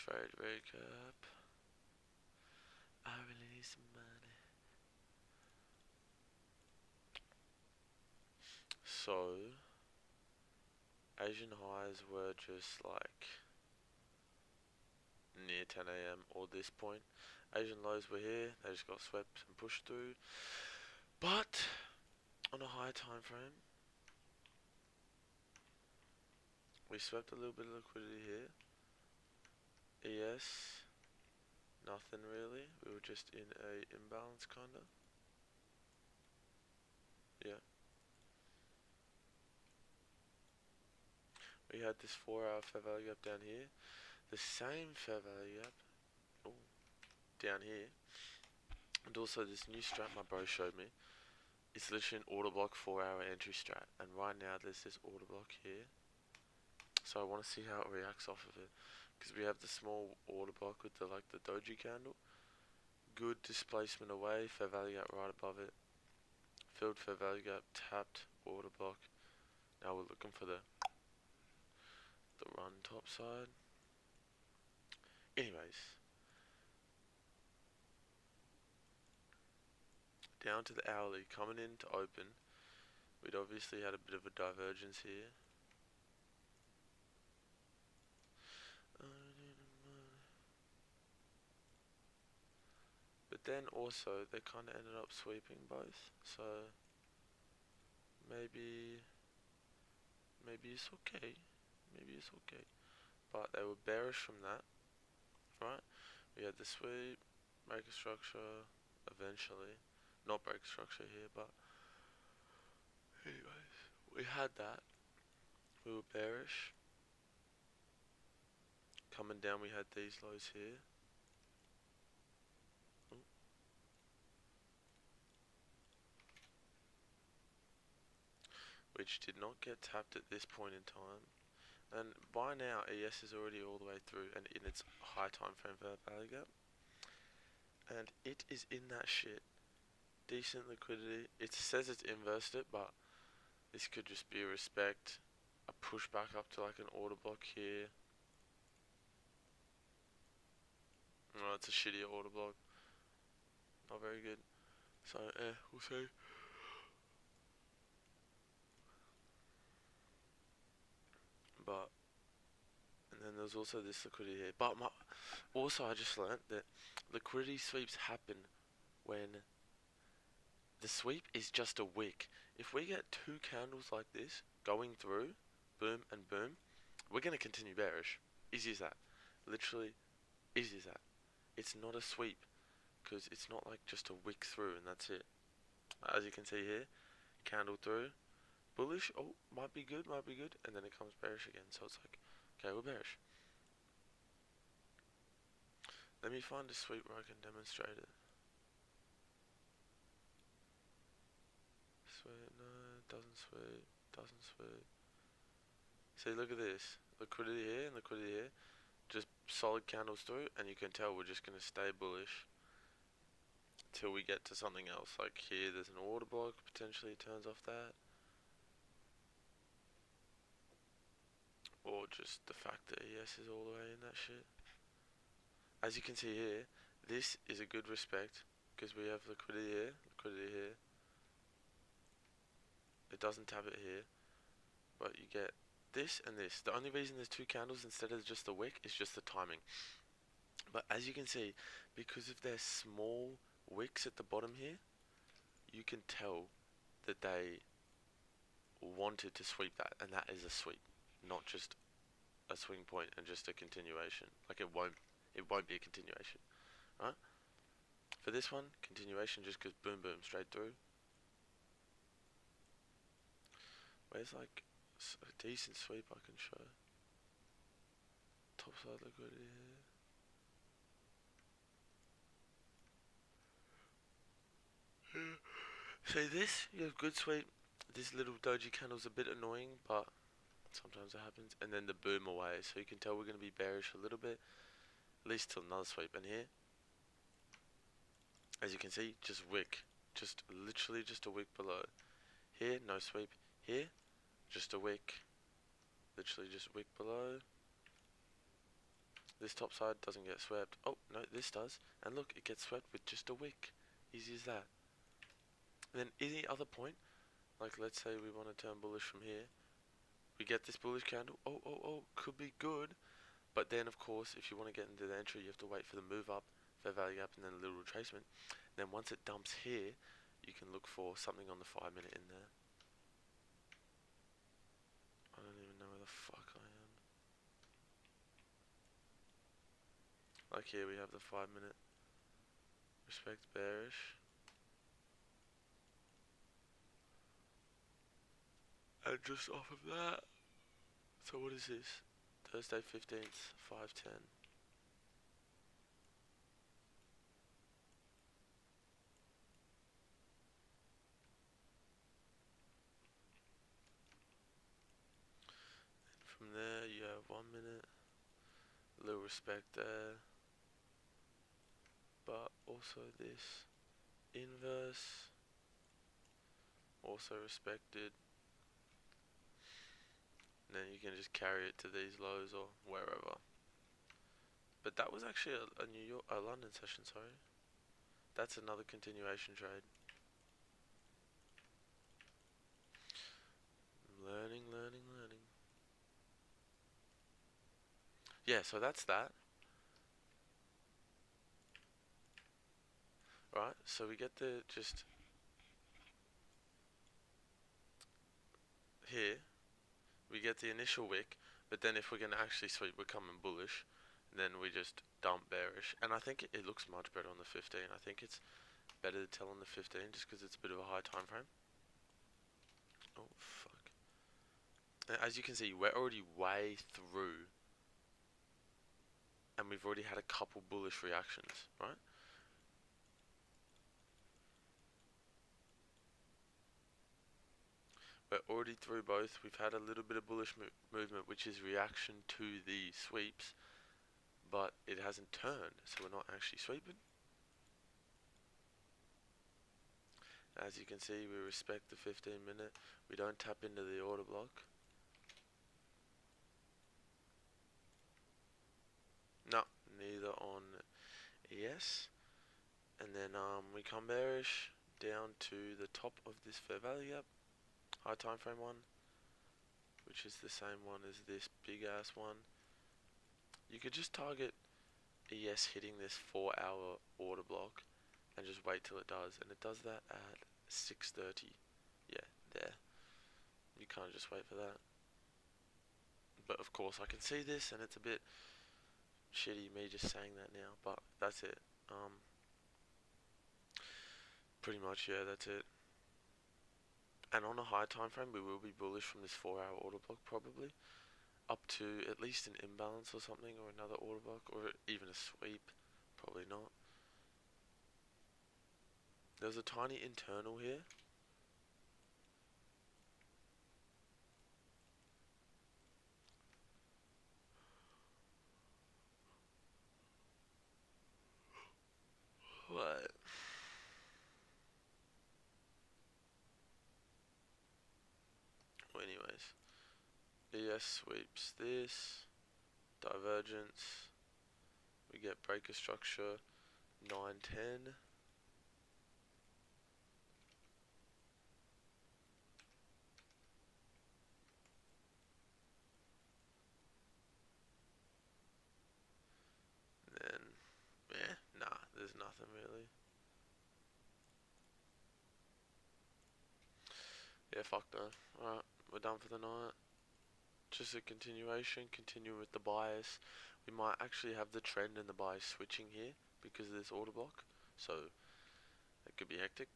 Trade recap. I really need some money. So, Asian highs were just like near 10 AM or this point. Asian lows were here, they just got swept and pushed through. But, on a higher time frame, we swept a little bit of liquidity here. ES, nothing really. We were just in a imbalance kinda. Yeah. We had this 4-hour fair value gap down here. The same fair value gap down here. And also this new strat my bro showed me. It's literally an order block 4-hour entry strat. And right now there's this order block here. So I want to see how it reacts off of it. Because we have the small order block with the doji candle. Good displacement away, fair value gap right above it. Filled fair value gap, tapped order block. Now we're looking for the run top side. Anyways, down to the hourly, coming in to open. We'd obviously had a bit of a divergence here. But then also they kind of ended up sweeping both, so maybe it's okay. Maybe it's okay. But they were bearish from that, right? We had the sweep, break a structure, eventually. Not break structure here, but anyways, we had that. We were bearish. Coming down, we had these lows here. Which did not get tapped at this point in time. And by now, ES is already all the way through and in its high time frame fair value gap. And it is in that shit. Decent liquidity. It says it's inversed it, but this could just be a respect. A push back up to like an order block here. No, it's a shittier order block. Not very good. So, we'll see. But, and then there's also this liquidity here. But also I just learnt that liquidity sweeps happen when the sweep is just a wick. If we get 2 candles like this going through, boom and boom, we're going to continue bearish. Easy as that. Literally, easy as that. It's not a sweep, because it's not like just a wick through and that's it. As you can see here, candle through, bullish, oh, might be good, and then it comes bearish again. So it's like, okay, we're bearish. Let me find a sweep where I can demonstrate it. Sweep, no, doesn't sweep, doesn't sweep. See, look at this. Liquidity here and liquidity here. Just solid candles through, and you can tell we're just going to stay bullish till we get to something else. Like here, there's an order block, potentially it turns off that. Or just the fact that ES is all the way in that shit. As you can see here, this is a good respect, because we have liquidity here, liquidity here. It doesn't tap it here, but you get this and this. The only reason there's 2 candles instead of just the wick is just the timing. But as you can see, because of their small wicks at the bottom here, you can tell that they wanted to sweep that, and that is a sweep, not just a swing point and just a continuation. Like it won't be a continuation, right? For this one, continuation just goes boom boom straight through. Where's like a decent sweep I can show? Top side liquidity here. See this? You have good sweep. This little doji candle's a bit annoying, but sometimes it happens. And then the boom away, so you can tell we're going to be bearish a little bit, at least till another sweep. And here, as you can see, just wick, just literally just a wick below. Here, no sweep. Here, just a wick, literally just wick below. This top side doesn't get swept. Oh, no, this does. And look, it gets swept with just a wick. Easy as that. And then any other point, like let's say we want to turn bullish from here. We get this bullish candle. Oh, could be good. But then, of course, if you want to get into the entry, you have to wait for the move up, fair value gap, and then a little retracement. And then once it dumps here, you can look for something on the 5 minute in there. I don't even know where the fuck I am. Like here we have the 5 minute. Respect bearish. And just off of that. So what is this? Thursday 15th, 5:10. From there you have 1 minute. Little respect there. But also this inverse. Also respected. And then you can just carry it to these lows or wherever. But that was actually a London session, sorry. That's another continuation trade. Learning. Yeah, so that's that. Right, so we get the just here. We get the initial wick, but then if we're going to actually sweep, we're coming bullish, then we just dump bearish. And I think it looks much better on the 15. I think it's better to tell on the 15 just because it's a bit of a high time frame. Oh, fuck. And as you can see, we're already way through, and we've already had a couple bullish reactions, right? We're already through both. We've had a little bit of bullish movement, which is reaction to the sweeps, but it hasn't turned, so we're not actually sweeping. As you can see, we respect the 15 minute. We don't tap into the order block. No, neither on ES. And then we come bearish down to the top of this fair value gap, high time frame one, which is the same one as this big ass one. You could just target ES hitting this 4-hour order block and just wait till it does, and it does that at 6:30. Yeah, there. You can't just wait for that. But of course I can see this, and it's a bit shitty me just saying that now, but that's it. Pretty much, yeah, that's it. And on a high time frame, we will be bullish from this 4-hour order block probably, up to at least an imbalance or something, or another order block, or even a sweep. Probably not. There's a tiny internal here. What? Well, anyways, ES sweeps this, divergence, we get breaker structure, 910. Then, yeah, nah, there's nothing really. Yeah, fuck no. Alright, we're done for the night. Just a continuation, continue with the bias. We might actually have the trend and the bias switching here because of this order block, so it could be hectic.